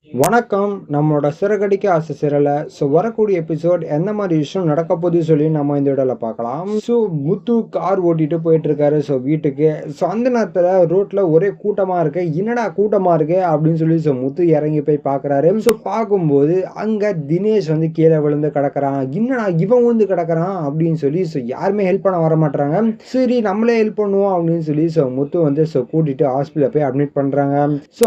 வணக்கம். நம்மளோட சிறகடிக்க ஆசை சிறல. வரக்கூடிய எபிசோட் எந்த மாரி விஷயம் நடக்க போகுது சொல்லி நம்ம இந்த வீடியோல பார்க்கலாம். முத்து கார் ஓட்டிட்டு போயிட்டுருக்காரு வீட்டுக்கு. அந்த நேரத்துல ரோட்ல ஒரே கூட்டமா இருக்கு. என்னடா கூட்டமா இருக்கு அப்படின்னு சொல்லி முத்து இறங்கி போய் பார்க்குறாரு. பார்க்கும்போது அங்க தினேஷ் வந்து கீழே விழுந்து கிடக்குறான். என்னடா இவன் விழுந்து கிடக்குறான் அப்படின்னு சொல்லி யாருமே ஹெல்ப் பண்ண வர மாட்றாங்க. சரி நம்மளே ஹெல்ப் பண்ணுவோம் அப்படின்னு சொல்லி முத்து வந்து கூட்டிட்டு ஹாஸ்பிட்டல்ல போய் அட்மிட் பண்றாங்க.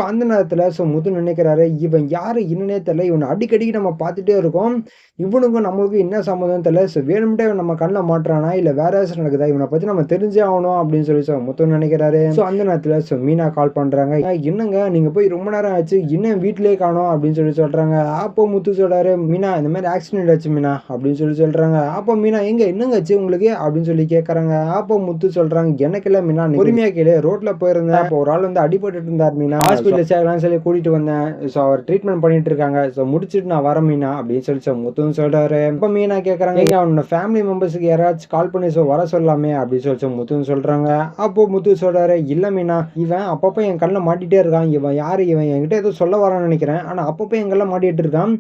அந்த நேரத்துல முத்து நினைக்கிறாரு, இவன் யாரு என்னன்னே தெரியல. இவனை அடிக்கடி நம்ம பார்த்துட்டே இருக்கோம். இவனுக்கும் நம்மளுக்கும் என்ன சம்மந்தம் தெரியல. வேணும்ட்டே நம்ம கண்ணில் மாட்டுறானா இல்ல வேற ஏதாச்சும் நடக்குதா, இவனை பத்தி நம்ம தெரிஞ்சே ஆகணும் அப்படின்னு சொல்லி முத்து நினைக்கிறாரு. அந்த நேரத்துல மீனா கால் பண்றாங்க. என்னங்க நீங்க போய் ரொம்ப நேரம் ஆச்சு, இன்னும் வீட்லயே காணோம் அப்படின்னு சொல்லி சொல்றாங்க. அப்போ முத்து சொல்றாரு, மீனா இந்த மாதிரி ஆக்சிடென்ட் ஆச்சு மீனா அப்படின்னு சொல்லி சொல்றாங்க. அப்போ மீனா எங்க என்னங்க ஆச்சு உங்களுக்கு அப்படின்னு சொல்லி கேட்கறாங்க. அப்போ முத்து சொல்றாங்க, எனக்கு இல்ல மீனா, பொறுமையா கேளு, ரோட்ல போயிருந்தேன். அப்போ ஒரு ஆள் வந்து அடிபட்டு இருந்தார் மீனா, ஹாஸ்பிட்டல் சேர்க்கலாம்னு சொல்லி கூட்டிட்டு வந்தேன். அவர் ட்ரீட்மெண்ட் பண்ணிட்டு இருக்காங்க. முடிச்சுட்டு நான் வரேன் மீனா அப்படின்னு சொல்லி முத்துன்னு சொல்றாரு. இப்ப மீனா கேக்குறாங்க, அவனோட ஃபேமிலி மெம்பர்ஸுக்கு யாராச்சும் கால் பண்ணி வர சொல்லலாமே அப்படின்னு சொல்லி முத்துன்னு சொல்றாங்க. அப்போ முத்து சொல்றாரு, இல்ல மீனா, இவன் அப்பப்போ என் கண்ணில் மாட்டிட்டே இருக்கான். இவன் யாரு, இவன் என்கிட்ட ஏதோ சொல்ல வரான்னு நினைக்கிறேன். ஆனா அப்பப்போ என் கண்ணில் மாட்டிட்டு இருக்கான்.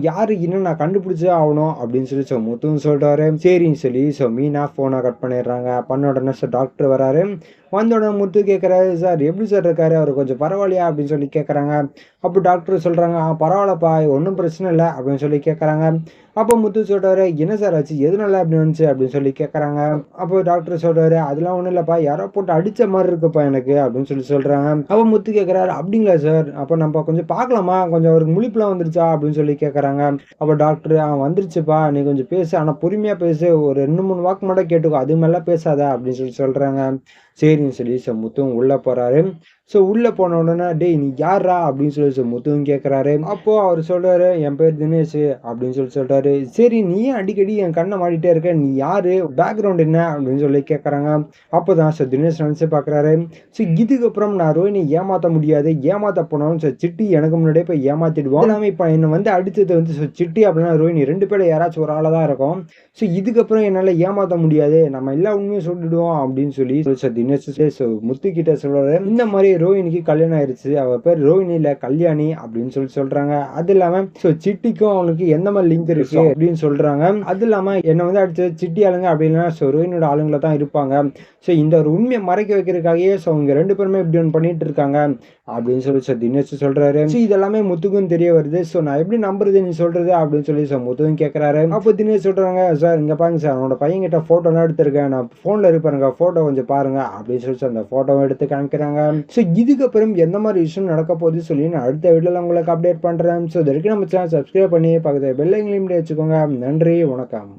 யாரு இன்னும் நான் கண்டுபிடிச்சே ஆகணும் அப்படின்னு சொல்லி முத்துன்னு சொல்றாரு. சரின்னு சொல்லி மீனா போனை கட் பண்ணிடுறாங்க. பண்ண உடனே டாக்டர் வராரு. வந்த உடனே முத்து கேட்குறாரு, சார் எப்படி சார் இருக்காரு, அவர் கொஞ்சம் பரவாயில்லையா அப்படின்னு சொல்லி கேட்குறாங்க. அப்போ டாக்டர் சொல்கிறாங்க, பரவாயில்லப்பா, ஒன்றும் பிரச்சனை இல்லை அப்படின்னு சொல்லி கேட்குறாங்க. அப்போ முத்து சொல்கிறாரு, என்ன சார் ஆச்சு, எதுனால அப்படி வந்துச்சு அப்படின்னு சொல்லி கேட்குறாங்க. அப்போ டாக்டர் சொல்கிறாரு, அதெல்லாம் ஒன்றும் இல்லைப்பா, யாரோ போட்டு அடித்த மாதிரி இருக்குப்பா எனக்கு அப்படின்னு சொல்லி சொல்கிறாங்க. அப்போ முத்து கேட்குறாரு, அப்படிங்களா சார், அப்போ நம்ம கொஞ்சம் பார்க்கலாமா, கொஞ்சம் அவருக்கு முழிப்புலாம் வந்துருச்சா அப்படின்னு சொல்லி கேட்குறாங்க. அப்போ டாக்டர், வந்துருச்சுப்பா, நீ கொஞ்சம் பேசு, ஆனால் பொறுமையாக பேசு, ஒரு 2-3 வாக்கு மட்டும் கேட்டுக்கோ, அது மேலே பேசாத அப்படின்னு சொல்லி சொல்கிறாங்க. சரின்னு சொல்லி முத்துவும் உள்ள போறாரு. உள்ள போன உடனே, டேய் நீ யாரா அப்படின்னு சொல்லி முத்துவும் கேட்கிறாரு. அப்போ அவர் சொல்றாரு, என் பேர் தினேஷ் அப்படின்னு சொல்லி சொல்றாரு. சரி நீ ஏன் அடிக்கடி என் கண்ணை மாட்டிட்டே இருக்க, நீ யாரு, பேக்ரவுண்ட் என்ன அப்படின்னு சொல்லி கேட்கறாங்க. அப்போதான் தினேஷ் நினைச்சு பாக்குறாரு, இதுக்கப்புறம் நான் ரோஹினி ஏமாத்த முடியாது, ஏமாத்த போனாலும் சிட்டி எனக்கு முன்னாடியே போய் ஏமாத்திடுவோம். எல்லாமே இப்ப என்ன வந்து அடிச்சது வந்து சிட்டி அப்படின்னா ரோஹினி 2 பேரும் யாராச்சும் ஒரு ஆளா தான் இருக்கும். இதுக்கப்புறம் என்னால ஏமாத்த முடியாது, நம்ம எல்லா உண்மையும் சொல்லிடுவோம் அப்படின்னு சொல்லி தினேஷ் முத்து கிட்ட சொல்றாரு. இந்த மாதிரி ரோஹினிக்கு கல்யாணம் ஆயிருச்சு, அவ பேர் ரோஹினி இல்ல கல்யாணி அப்படின்னு சொல்லி சொல்றாங்க. அது இல்லாம சிட்டிக்கும் அவனுக்கு எந்த மாதிரி லிங்க் இருக்கு அப்படின்னு சொல்றாங்க. அது இல்லாம என்ன வந்து அடிச்சு சிட்டி ஆளுங்க அப்படின்னா ரோஹினியோட ஆளுங்கள தான் இருப்பாங்க. இந்த ஒரு உண்மையை மறைக்க வைக்கிறதுக்காகவே அவங்க 2 பேருமே இப்படி ஒன்று பண்ணிட்டு இருக்காங்க அப்படின்னு சொல்லி தினேஷ் சொல்றாரு. இதெல்லாமே முத்துக்கும் தெரிய வருது. நான் எப்படி நம்புறது நீ சொல்றது அப்படின்னு சொல்லி முத்துவும் கேட்கிறாரு. அப்போ தினேஷ் சொல்றாங்க, சார் இங்க பாருங்க சார், அவனோட பையன் கிட்ட போட்டோ எல்லாம் எடுத்திருக்கேன், நான் போன்ல இருப்பாருங்க, போட்டோ கொஞ்சம் பாருங்க அப்படின்னு சொல்லி அந்த போட்டோவை எடுத்து காமிக்கிறாங்க. இதுக்கப்புறம் எந்த மாதிரி விஷயம் நடக்க போகுது சொல்லி நான் அடுத்த வீடியோல உங்களுக்கு அப்டேட் பண்றேன். இது வரைக்கும் நம்ம சேனல் சப்ஸ்கிரைப் பண்ணி பக்கத்துல பெல் ஐக்கனையும் வச்சுக்கோங்க. நன்றி, வணக்கம்.